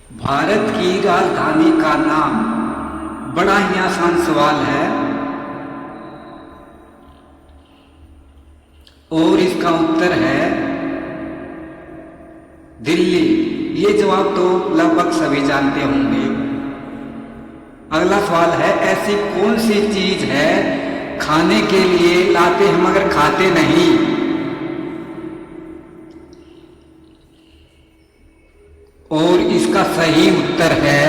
भारत की राजधानी का नाम बड़ा ही आसान सवाल है और इसका उत्तर है दिल्ली। ये जवाब तो लगभग सभी जानते होंगे। अगला सवाल है, ऐसी कौन सी चीज है खाने के लिए लाते हैं मगर खाते नहीं? और इसका सही उत्तर है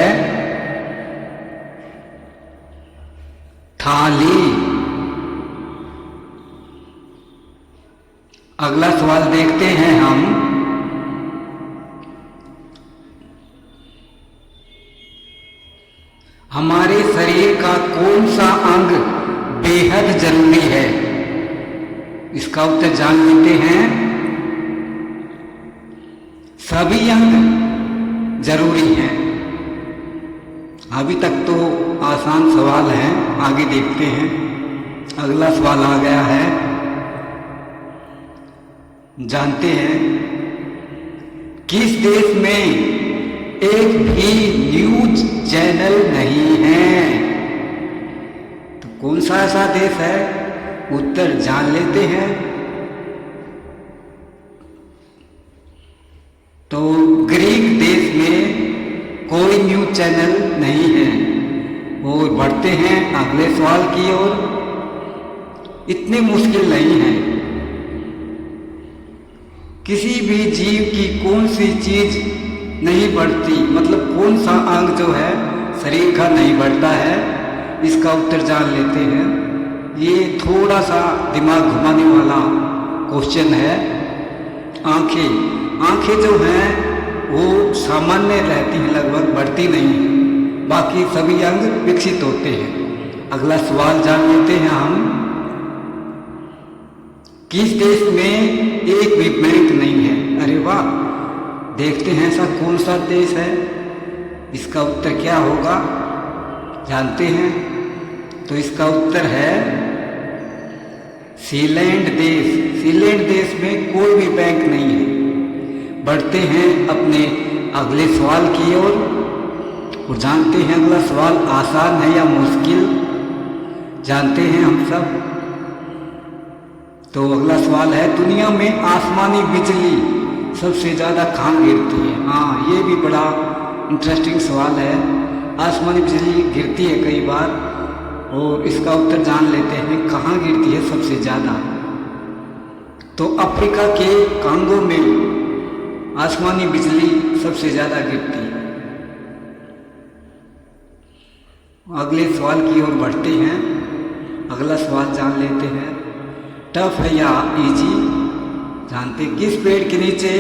थाली। अगला सवाल देखते हैं हम। हमारे शरीर का कौन सा अंग बेहद जरूरी है? इसका उत्तर जान लेते हैं। सभी अंग जरूरी हैं। अभी तक तो आसान सवाल है, आगे देखते हैं। अगला सवाल आ गया है, जानते हैं किस देश में एक भी न्यूज चैनल नहीं है? तो कौन सा ऐसा देश है? उत्तर जान लेते हैं। तो ग्रीक देश में कोई न्यूज चैनल नहीं है। और बढ़ते हैं अगले सवाल की ओर। इतनी मुश्किल नहीं है। किसी भी जीव की कौन सी चीज नहीं बढ़ती, मतलब कौन सा अंग जो है शरीर का नहीं बढ़ता है? इसका उत्तर जान लेते हैं। ये थोड़ा सा दिमाग घुमाने वाला क्वेश्चन है। आंखें। आंखें जो हैं वो सामान्य रहती हैं, लगभग बढ़ती नहीं है। बाकी सभी अंग विकसित होते हैं। अगला सवाल जान लेते हैं हम। किस देश में एक भी बैंक नहीं है? अरे वाह, देखते हैं ऐसा कौन सा देश है। इसका उत्तर क्या होगा जानते हैं। तो इसका उत्तर है सीलैंड देश। सीलैंड देश में कोई भी बैंक नहीं है। बढ़ते हैं अपने अगले सवाल की ओर और जानते हैं अगला सवाल आसान है या मुश्किल, जानते हैं हम सब। तो अगला सवाल है, दुनिया में आसमानी बिजली सबसे ज़्यादा कहाँ गिरती है? हाँ, ये भी बड़ा इंटरेस्टिंग सवाल है। आसमानी बिजली गिरती है कई बार और इसका उत्तर जान लेते हैं। कहाँ गिरती है सबसे ज़्यादा? तो अफ्रीका के कांगो में आसमानी बिजली सबसे ज़्यादा गिरती है। अगले सवाल की ओर बढ़ते हैं। अगला सवाल जान लेते हैं। टफ है या इजी, जानते किस पेड़ के नीचे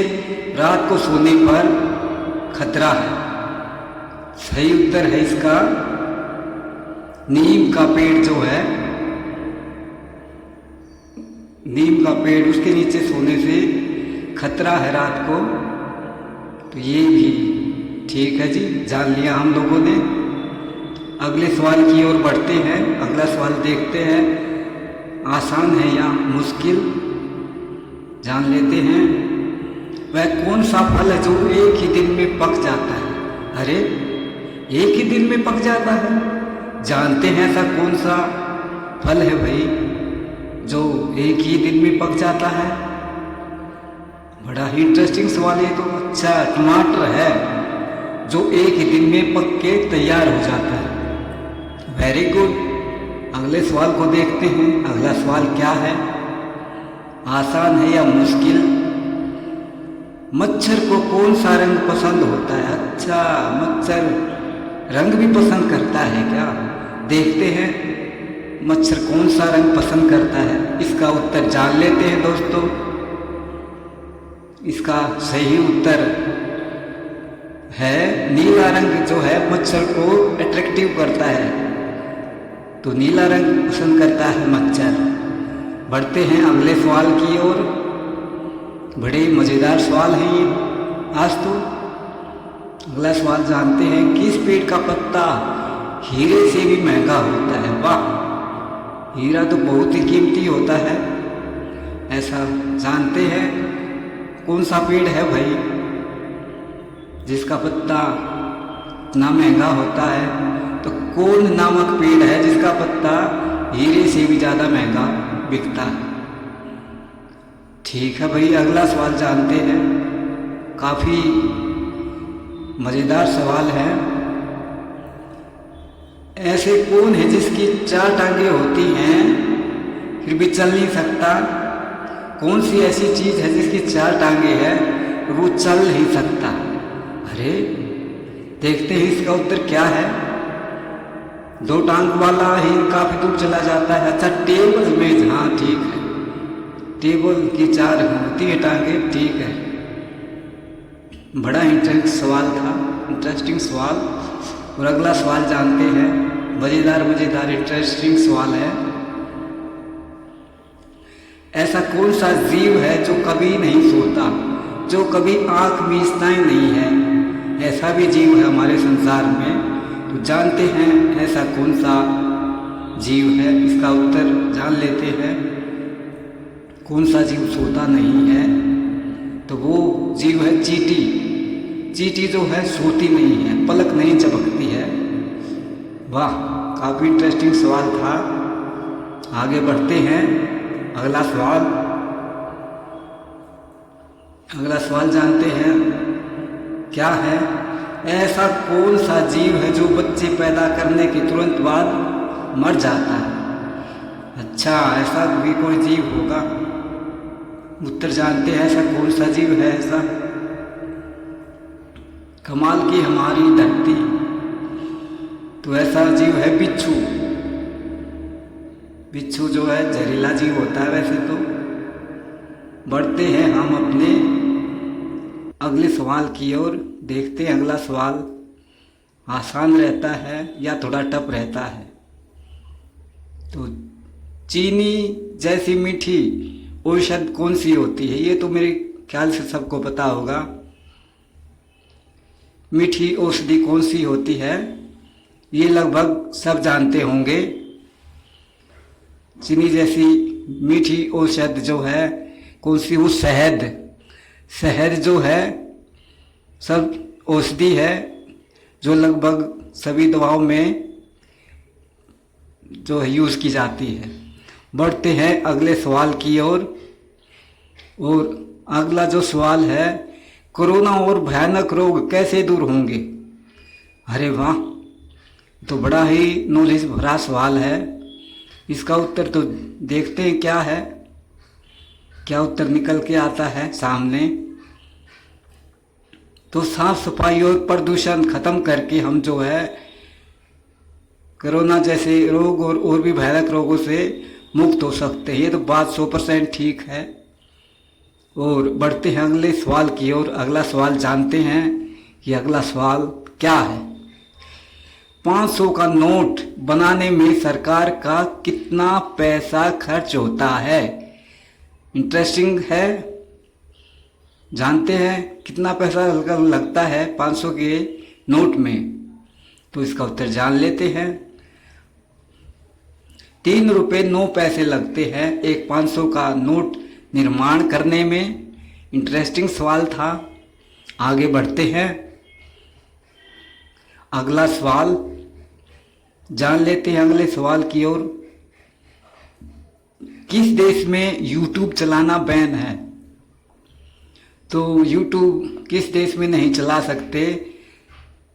रात को सोने पर खतरा है? सही उत्तर है इसका नीम का पेड़ जो है, नीम का पेड़, उसके नीचे सोने से खतरा है रात को। तो ये भी ठीक है जी, जान लिया हम लोगों ने। अगले सवाल की ओर बढ़ते हैं। अगला सवाल देखते हैं, आसान है या मुश्किल, जान लेते हैं। वह कौन सा फल है जो एक ही दिन में पक जाता है? अरे, एक ही दिन में पक जाता है? जानते हैं ऐसा कौन सा फल है भाई जो एक ही दिन में पक जाता है? बड़ा ही इंटरेस्टिंग सवाल है। तो अच्छा, टमाटर है जो एक ही दिन में पक के तैयार हो जाता है। Very good. अगले सवाल को देखते हैं। अगला सवाल क्या है, आसान है या मुश्किल? मच्छर को कौन सा रंग पसंद होता है? अच्छा, मच्छर रंग भी पसंद करता है क्या? देखते हैं मच्छर कौन सा रंग पसंद करता है। इसका उत्तर जान लेते हैं दोस्तों। इसका सही उत्तर है नीला रंग, जो है मच्छर को अट्रैक्टिव करता है। तो नीला रंग पसंद करता है मच्छर। बढ़ते हैं अगले सवाल की ओर। बड़े मज़ेदार सवाल हैं ये आज तो। अगला सवाल जानते हैं, किस पेड़ का पत्ता हीरे से भी महंगा होता है? वाह, हीरा तो बहुत ही कीमती होता है, ऐसा जानते हैं। कौन सा पेड़ है भाई जिसका पत्ता इतना महंगा होता है, तो कौन नामक पेड़ है जिसका पत्ता हीरे से भी ज़्यादा महंगा बिकता है? ठीक है भाई, अगला सवाल जानते हैं। काफ़ी मज़ेदार सवाल है। ऐसे कौन है जिसकी 4 टांगें होती हैं फिर भी चल नहीं सकता? कौन सी ऐसी चीज़ है जिसकी 4 टांगें हैं वो चल नहीं सकता? अरे देखते हैं इसका उत्तर क्या है। 2 टांग वाला ही काफ़ी दूर चला जाता है। अच्छा, टेबल मेज, हाँ ठीक है, टेबल की 4 होती है टांगें, ठीक है। बड़ा इंटरेस्टिंग सवाल। और अगला सवाल जानते हैं। मज़ेदार इंटरेस्टिंग सवाल है। ऐसा कौन सा जीव है जो कभी नहीं सोता, जो कभी आंख मीचता ही नहीं है? ऐसा भी जीव है हमारे संसार में, तो जानते हैं ऐसा कौन सा जीव है। इसका उत्तर जान लेते हैं। कौन सा जीव सोता नहीं है? तो वो जीव है चींटी। चींटी जो है सोती नहीं है, पलक नहीं झपकती है। वाह, काफ़ी इंटरेस्टिंग सवाल था। आगे बढ़ते हैं। अगला सवाल जानते हैं क्या है। ऐसा कौन सा जीव है जो बच्चे पैदा करने के तुरंत बाद मर जाता है? अच्छा, ऐसा भी कोई जीव होगा? उत्तर जानते हैं ऐसा कौन सा जीव है। ऐसा कमाल की हमारी धरती, तो ऐसा जीव है बिच्छू। बिच्छू जो है जहरीला जीव होता है वैसे तो। बढ़ते हैं हम अपने अगले सवाल की ओर। देखते हैं अगला सवाल आसान रहता है या थोड़ा टफ रहता है। तो चीनी जैसी मीठी औषध कौन सी होती है? ये तो मेरे ख्याल से सबको पता होगा। मीठी औषधि कौन सी होती है? ये लगभग सब जानते होंगे। चीनी जैसी मीठी औषध जो है कौन सी? वो शहद जो है सब औषधि है, जो लगभग सभी दवाओं में जो है यूज़ की जाती है। बढ़ते हैं अगले सवाल की ओर। और अगला जो सवाल है, कोरोना और भयानक रोग कैसे दूर होंगे? अरे वाह, तो बड़ा ही नॉलेज भरा सवाल है। इसका उत्तर तो देखते हैं क्या है, क्या उत्तर निकल के आता है सामने। तो साफ सफाई और प्रदूषण खत्म करके हम जो है कोरोना जैसे रोग और भी भयानक रोगों से मुक्त हो सकते हैं। ये तो बात 100% ठीक है। और बढ़ते हैं अगले सवाल की ओर। अगला सवाल जानते हैं कि अगला सवाल क्या है। 500 का नोट बनाने में सरकार का कितना पैसा खर्च होता है? इंटरेस्टिंग है। जानते हैं कितना पैसा लगता है 500 के नोट में? तो इसका उत्तर जान लेते हैं। 3 रुपये 9 पैसे लगते हैं एक 500 का नोट निर्माण करने में। इंटरेस्टिंग सवाल था। आगे बढ़ते हैं। अगला सवाल जान लेते हैं अगले सवाल की ओर। किस देश में YouTube चलाना बैन है? तो YouTube किस देश में नहीं चला सकते,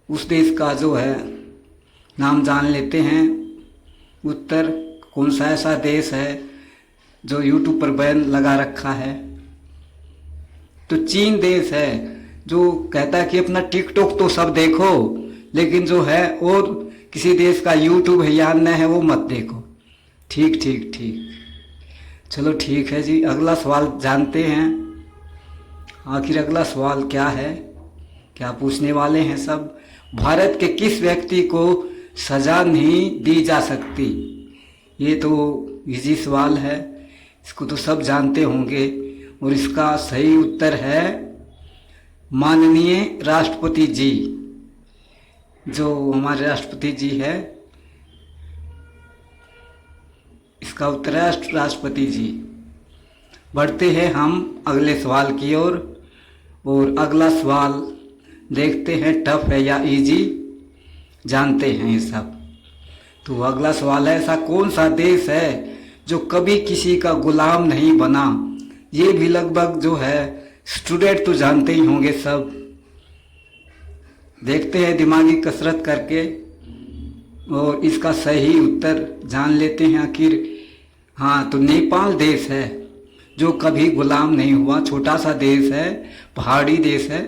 उस देश का जो है नाम जान लेते हैं। उत्तर कौन सा ऐसा देश है जो YouTube पर बैन लगा रखा है? तो चीन देश है, जो कहता है कि अपना टिकटॉक तो सब देखो, लेकिन जो है और किसी देश का YouTube है या न है वो मत देखो। ठीक ठीक ठीक, चलो ठीक है जी। अगला सवाल जानते हैं। आखिर अगला सवाल क्या है, क्या पूछने वाले हैं सब। भारत के किस व्यक्ति को सजा नहीं दी जा सकती? ये तो इजी सवाल है, इसको तो सब जानते होंगे। और इसका सही उत्तर है माननीय राष्ट्रपति जी। जो हमारे राष्ट्रपति जी है, इसका उत्तर है राष्ट्रपति जी। बढ़ते हैं हम अगले सवाल की ओर। और अगला सवाल देखते हैं टफ है या इजी। जानते हैं ये सब। तो अगला सवाल है, ऐसा कौन सा देश है जो कभी किसी का गुलाम नहीं बना? ये भी लगभग जो है स्टूडेंट तो जानते ही होंगे सब। देखते हैं दिमागी कसरत करके और इसका सही उत्तर जान लेते हैं आखिर। हाँ, तो नेपाल देश है जो कभी गुलाम नहीं हुआ। छोटा सा देश है, पहाड़ी देश है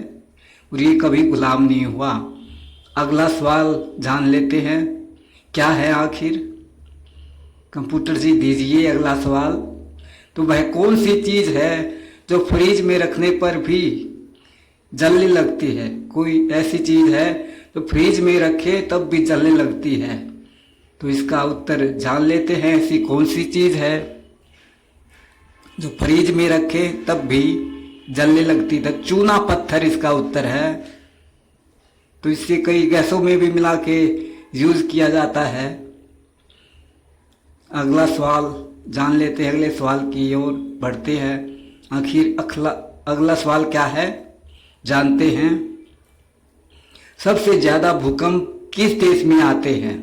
और ये कभी गुलाम नहीं हुआ। अगला सवाल जान लेते हैं, क्या है आखिर? कंप्यूटर जी दीजिए अगला सवाल। तो वह कौन सी चीज़ है जो फ्रिज में रखने पर भी जलने लगती है? कोई ऐसी चीज़ है जो फ्रिज में रखे तब भी जलने लगती है? तो इसका उत्तर जान लेते हैं, ऐसी कौन सी चीज़ है जो फ्रिज में रखे तब भी जलने लगती है? चूना पत्थर इसका उत्तर है। तो इससे कई गैसों में भी मिला के यूज किया जाता है। अगला सवाल जान लेते हैं, अगले सवाल की ओर बढ़ते हैं। आखिर अगला सवाल क्या है जानते हैं। सबसे ज्यादा भूकंप किस देश में आते हैं?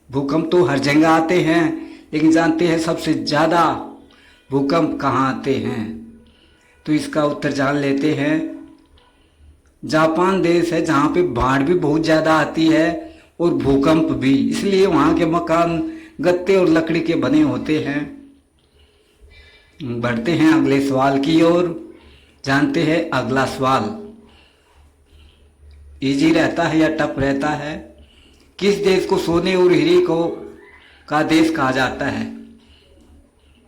भूकंप तो हर जगह आते हैं, लेकिन जानते हैं सबसे ज्यादा भूकंप कहाँ आते हैं? तो इसका उत्तर जान लेते हैं। जापान देश है जहाँ पे बाढ़ भी बहुत ज़्यादा आती है और भूकंप भी, इसलिए वहाँ के मकान गत्ते और लकड़ी के बने होते हैं। बढ़ते हैं अगले सवाल की ओर, जानते हैं अगला सवाल। इजी रहता है या टफ रहता है? किस देश को सोने और हीरे का देश कहा जाता है?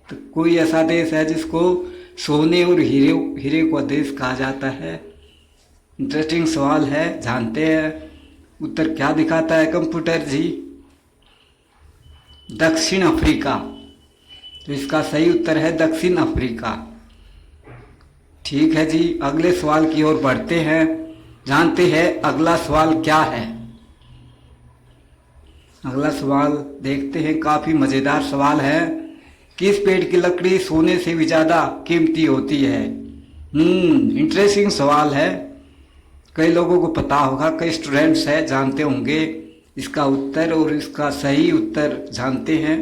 तो कोई ऐसा देश है जिसको सोने और हीरे का देश कहा जाता है? इंटरेस्टिंग सवाल है, जानते हैं उत्तर क्या दिखाता है कंप्यूटर जी? दक्षिण अफ्रीका। तो इसका सही उत्तर है दक्षिण अफ्रीका। ठीक है जी, अगले सवाल की ओर बढ़ते हैं, जानते हैं अगला सवाल क्या है। अगला सवाल देखते हैं, काफी मजेदार सवाल है। किस पेड़ की लकड़ी सोने से भी ज्यादा कीमती होती है? इंटरेस्टिंग सवाल है, कई लोगों को पता होगा, कई स्टूडेंट्स हैं जानते होंगे इसका उत्तर, और इसका सही उत्तर जानते हैं।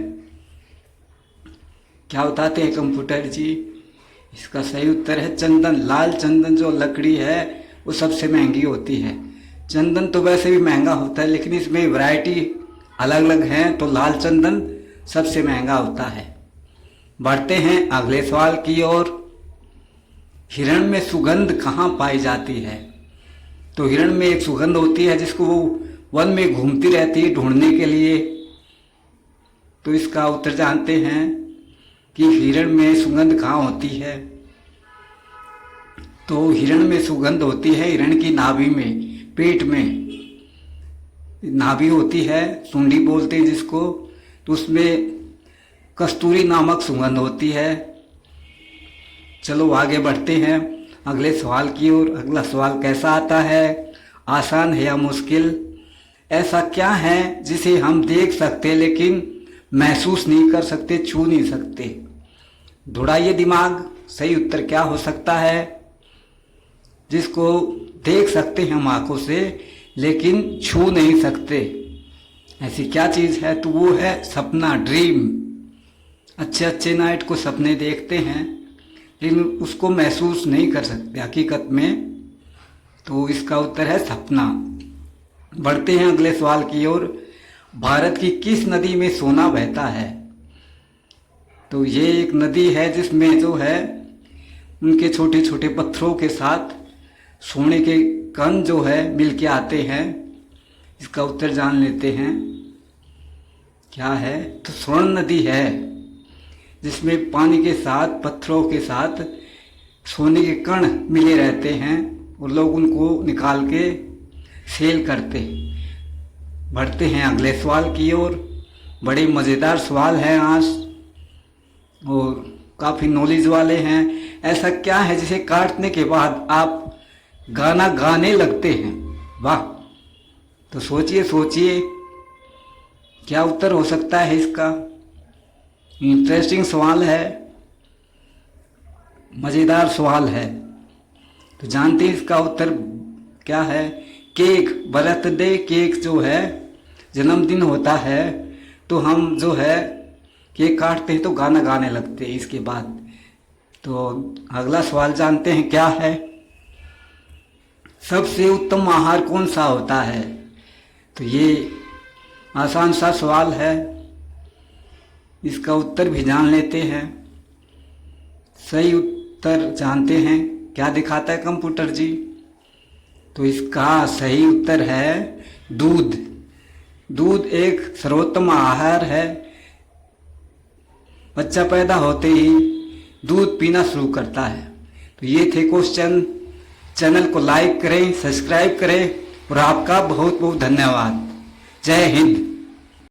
क्या बताते हैं कंप्यूटर जी? इसका सही उत्तर है चंदन। लाल चंदन जो लकड़ी है वो सबसे महंगी होती है। चंदन तो वैसे भी महंगा होता है, लेकिन इसमें वैरायटी अलग अलग हैं, तो लाल चंदन सबसे महंगा होता है। बढ़ते हैं अगले सवाल की ओर। हिरण में सुगंध कहाँ पाई जाती है? तो हिरण में एक सुगंध होती है जिसको वो वन में घूमती रहती है ढूंढने के लिए। तो इसका उत्तर जानते हैं कि हिरण में सुगंध कहाँ होती है? तो हिरण में सुगंध होती है हिरण की नाभि में, पेट में नाभि होती है, सूंडी बोलते हैं जिसको। तो उसमें कस्तूरी नामक सुगंध होती है। चलो आगे बढ़ते हैं अगले सवाल की ओर। अगला सवाल कैसा आता है, आसान है या मुश्किल? ऐसा क्या है जिसे हम देख सकते लेकिन महसूस नहीं कर सकते, छू नहीं सकते? दौड़ाइए दिमाग, सही उत्तर क्या हो सकता है? जिसको देख सकते हैं हम आंखों से लेकिन छू नहीं सकते, ऐसी क्या चीज़ है? तो वो है सपना, ड्रीम। अच्छे अच्छे नाइट को सपने देखते हैं लेकिन उसको महसूस नहीं कर सकते हकीकत में। तो इसका उत्तर है सपना। बढ़ते हैं अगले सवाल की ओर। भारत की किस नदी में सोना बहता है? तो ये एक नदी है जिसमें जो है उनके छोटे छोटे पत्थरों के साथ सोने के कण जो है मिल के आते हैं। इसका उत्तर जान लेते हैं क्या है? तो स्वर्ण नदी है जिसमें पानी के साथ पत्थरों के साथ सोने के कण मिले रहते हैं और लोग उनको निकाल के सेल करते। बढ़ते हैं अगले सवाल की ओर। बड़े मज़ेदार सवाल हैं आज और काफ़ी नॉलेज वाले हैं। ऐसा क्या है जिसे काटने के बाद आप गाना गाने लगते हैं? वाह! तो सोचिए सोचिए क्या उत्तर हो सकता है इसका? इंटरेस्टिंग सवाल है, मज़ेदार सवाल है। तो जानते हैं इसका उत्तर क्या है? केक, बर्थडे केक जो है, जन्मदिन होता है तो हम जो है केक काटते हैं तो गाना गाने लगते हैं इसके बाद। तो अगला सवाल जानते हैं क्या है। सबसे उत्तम आहार कौन सा होता है? तो ये आसान सा सवाल है, इसका उत्तर भी जान लेते हैं। सही उत्तर जानते हैं, क्या दिखाता है कंप्यूटर जी? तो इसका सही उत्तर है दूध। दूध एक सर्वोत्तम आहार है। बच्चा पैदा होते ही दूध पीना शुरू करता है। तो ये थे क्वेश्चन। चैनल को लाइक करें, सब्सक्राइब करें और आपका बहुत बहुत धन्यवाद। जय हिंद।